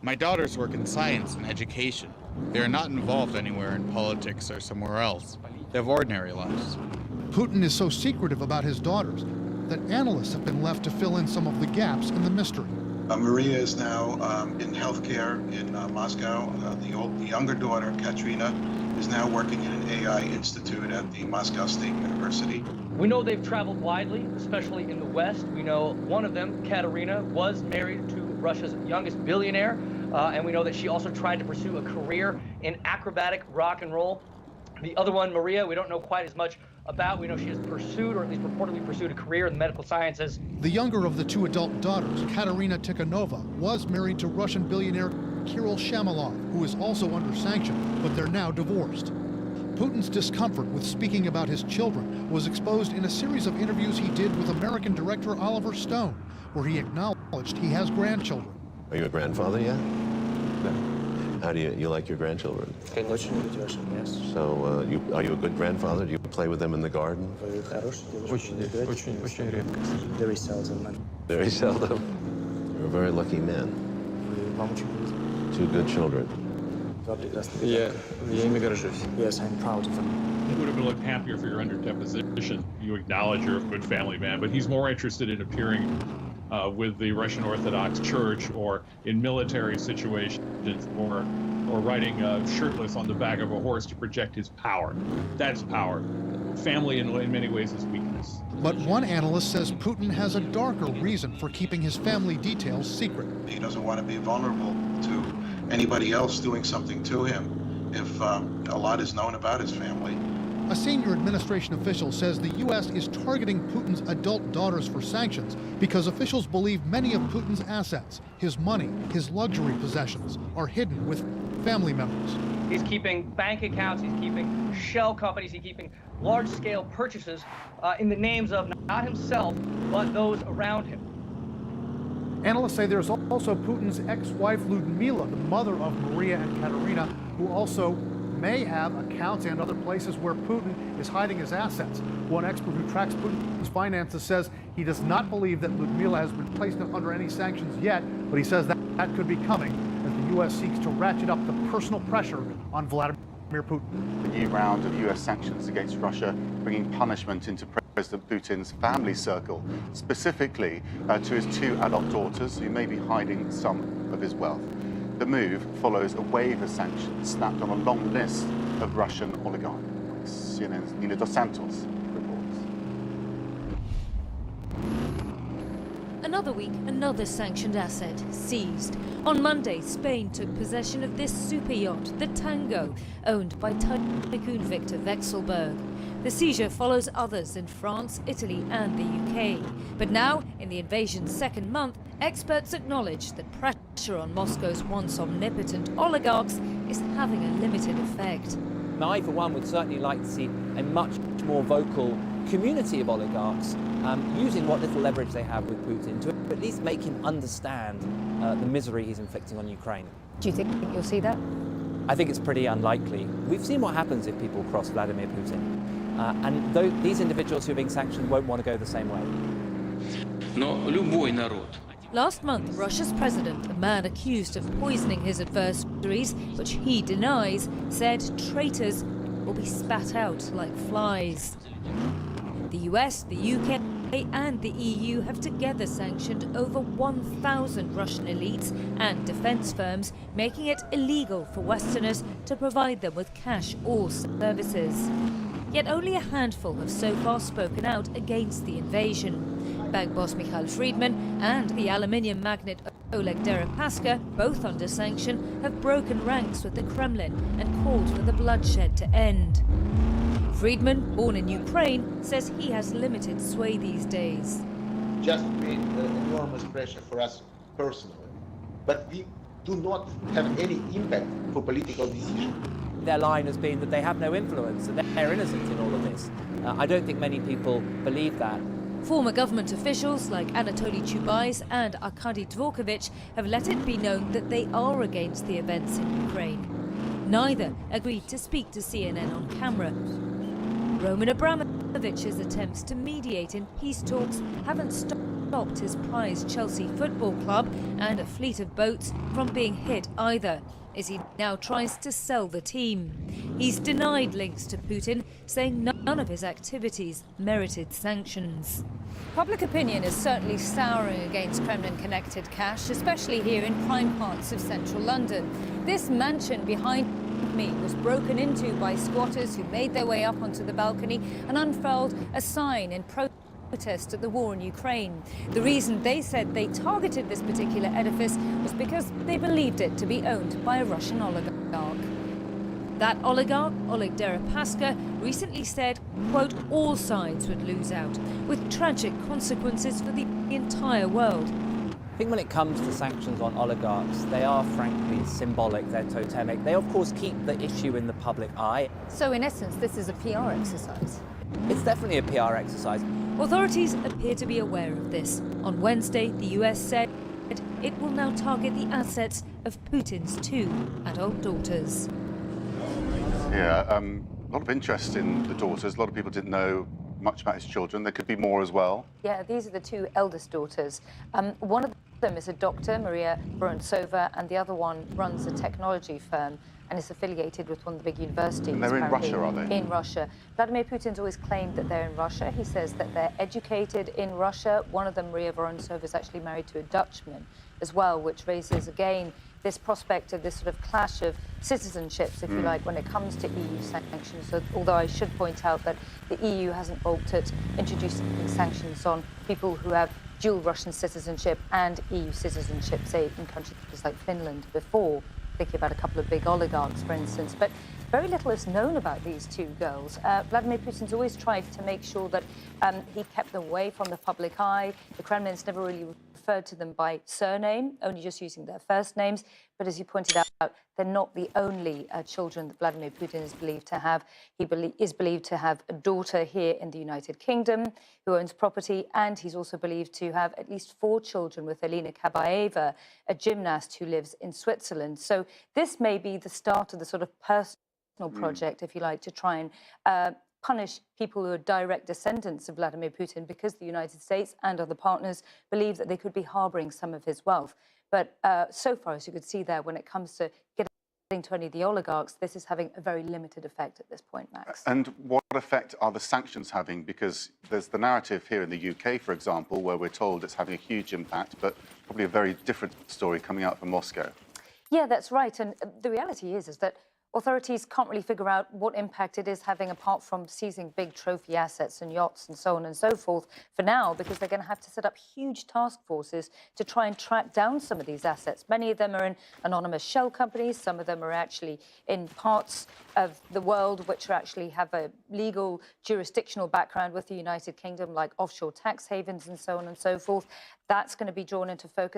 My daughters work in science and education. They are not involved anywhere in politics or somewhere else. They have ordinary lives. Putin is so secretive about his daughters that analysts have been left to fill in some of the gaps in the mystery. Maria is now in healthcare in Moscow. The younger daughter, Katerina, is now working in an AI institute at the Moscow State University. We know they've traveled widely, especially in the West. We know one of them, Katerina, was married to Russia's youngest billionaire, and we know that she also tried to pursue a career in acrobatic rock and roll. The other one, Maria, we don't know quite as much about. We know she has pursued, or at least reportedly pursued, a career in the medical sciences. The younger of the two adult daughters, Katerina Tikhanova, was married to Russian billionaire Kirill Shamalov, who is also under sanction, but they're now divorced. Putin's discomfort with speaking about his children was exposed in a series of interviews he did with American director Oliver Stone, where he acknowledged he has grandchildren. Are you a grandfather yet? No. How do you like your grandchildren? Yes. So, are you a good grandfather? Do you play with them in the garden? Very seldom. Very seldom? You're a very lucky man. 2 good children. Yes, I'm proud of them. He would have been a little happier if you're under deposition. You acknowledge you're a good family man, but he's more interested in appearing with the Russian Orthodox Church or in military situations or riding shirtless on the back of a horse to project his power. That's power. Family in many ways is weakness. But one analyst says Putin has a darker reason for keeping his family details secret. He doesn't want to be vulnerable to anybody else doing something to him if a lot is known about his family. A senior administration official says the U.S. is targeting Putin's adult daughters for sanctions because officials believe many of Putin's assets, his money, his luxury possessions, are hidden with family members. He's keeping bank accounts, he's keeping shell companies, he's keeping large-scale purchases in the names of not himself, but those around him. Analysts say there's also Putin's ex-wife Ludmila, the mother of Maria and Katerina, who also may have accounts and other places where Putin is hiding his assets. One expert who tracks Putin's finances says he does not believe that Ludmila has been placed under any sanctions yet, but he says that could be coming as the U.S. seeks to ratchet up the personal pressure on Vladimir Putin. The new round of U.S. sanctions against Russia bringing punishment into President Putin's family circle, specifically to his 2 adult daughters who may be hiding some of his wealth. The move follows a wave of sanctions snapped on a long list of Russian oligarchs. CNN's Nina Dos Santos reports. Another week, another sanctioned asset seized. On Monday, Spain took possession of this super yacht, the Tango, owned by tycoon Victor Vekselberg. The seizure follows others in France, Italy and the UK. But now, in the invasion's second month, experts acknowledge that pressure on Moscow's once omnipotent oligarchs is having a limited effect. I, for one, would certainly like to see a much more vocal community of oligarchs using what little leverage they have with Putin to at least make him understand the misery he's inflicting on Ukraine. Do you think you'll see that? I think it's pretty unlikely. We've seen what happens if people cross Vladimir Putin. And these individuals who are being sanctioned won't want to go the same way. Last month, Russia's president, a man accused of poisoning his adversaries, which he denies, said traitors will be spat out like flies. The US, the UK and the EU have together sanctioned over 1,000 Russian elites and defense firms, making it illegal for Westerners to provide them with cash or services. Yet only a handful have so far spoken out against the invasion. Bank boss Mikhail Friedman and the aluminium magnate Oleg Deripaska, both under sanction, have broken ranks with the Kremlin and called for the bloodshed to end. Friedman, born in Ukraine, says he has limited sway these days. Just create enormous pressure for us personally, but we do not have any impact for political decisions. Their line has been that they have no influence and they're innocent in all of this. I don't think many people believe that. Former government officials like Anatoly Chubais and Arkady Dvorkovich have let it be known that they are against the events in Ukraine. Neither agreed to speak to CNN on camera. Roman Abramovich's attempts to mediate in peace talks haven't stopped stopped his prized Chelsea football club and a fleet of boats from being hit either, as he now tries to sell the team. He's denied links to Putin, saying none of his activities merited sanctions. Public opinion is certainly souring against Kremlin-connected cash, especially here in prime parts of central London. This mansion behind me was broken into by squatters who made their way up onto the balcony and unfurled a sign in protest at the war in Ukraine. The reason they said they targeted this particular edifice was because they believed it to be owned by a Russian oligarch. That oligarch, Oleg Deripaska, recently said, quote, all sides would lose out, with tragic consequences for the entire world. I think when it comes to sanctions on oligarchs, they are frankly symbolic, they're totemic. They of course keep the issue in the public eye. So in essence, this is a PR exercise? It's definitely a PR exercise. Authorities appear to be aware of this. On Wednesday, the US said it will now target the assets of Putin's 2 adult daughters. Yeah, a lot of interest in the daughters. A lot of people didn't know much about his children. There could be more as well. Yeah, these are the 2 eldest daughters. One of them is a doctor, Maria Vorontsova, and the other one runs a technology firm and is affiliated with one of the big universities. And they're in Russia, are they? In Russia. Vladimir Putin's always claimed that they're in Russia. He says that they're educated in Russia. One of them, Maria Vorontsova, is actually married to a Dutchman as well, which raises, again, this prospect of this sort of clash of citizenships, if you like, when it comes to EU sanctions. So, although I should point out that the EU hasn't balked at introducing sanctions on people who have dual Russian citizenship and EU citizenship, say in countries like Finland before, thinking about a couple of big oligarchs, for instance. But very little is known about these 2 girls. Vladimir Putin's always tried to make sure that he kept them away from the public eye. The Kremlin's never really referred to them by surname, only just using their first names. But as you pointed out, they're not the only children that Vladimir Putin is believed to have. He is believed to have a daughter here in the United Kingdom who owns property, and he's also believed to have at least 4 children with Elena Kabaeva, a gymnast who lives in Switzerland. So this may be the start of the sort of personal project, if you like, to try and punish people who are direct descendants of Vladimir Putin, because the United States and other partners believe that they could be harboring some of his wealth. But so far, as you could see there, when it comes to getting to any of the oligarchs, this is having a very limited effect at this point, Max. And what effect are the sanctions having? Because there's the narrative here in the UK, for example, where we're told it's having a huge impact, but probably a very different story coming out from Moscow. Yeah, that's right. And the reality is that authorities can't really figure out what impact it is having, apart from seizing big trophy assets and yachts and so on and so forth for now, because they're going to have to set up huge task forces to try and track down some of these assets. Many of them are in anonymous shell companies. Some of them are actually in parts of the world which are actually have a legal jurisdictional background with the United Kingdom, like offshore tax havens and so on and so forth. That's going to be drawn into focus.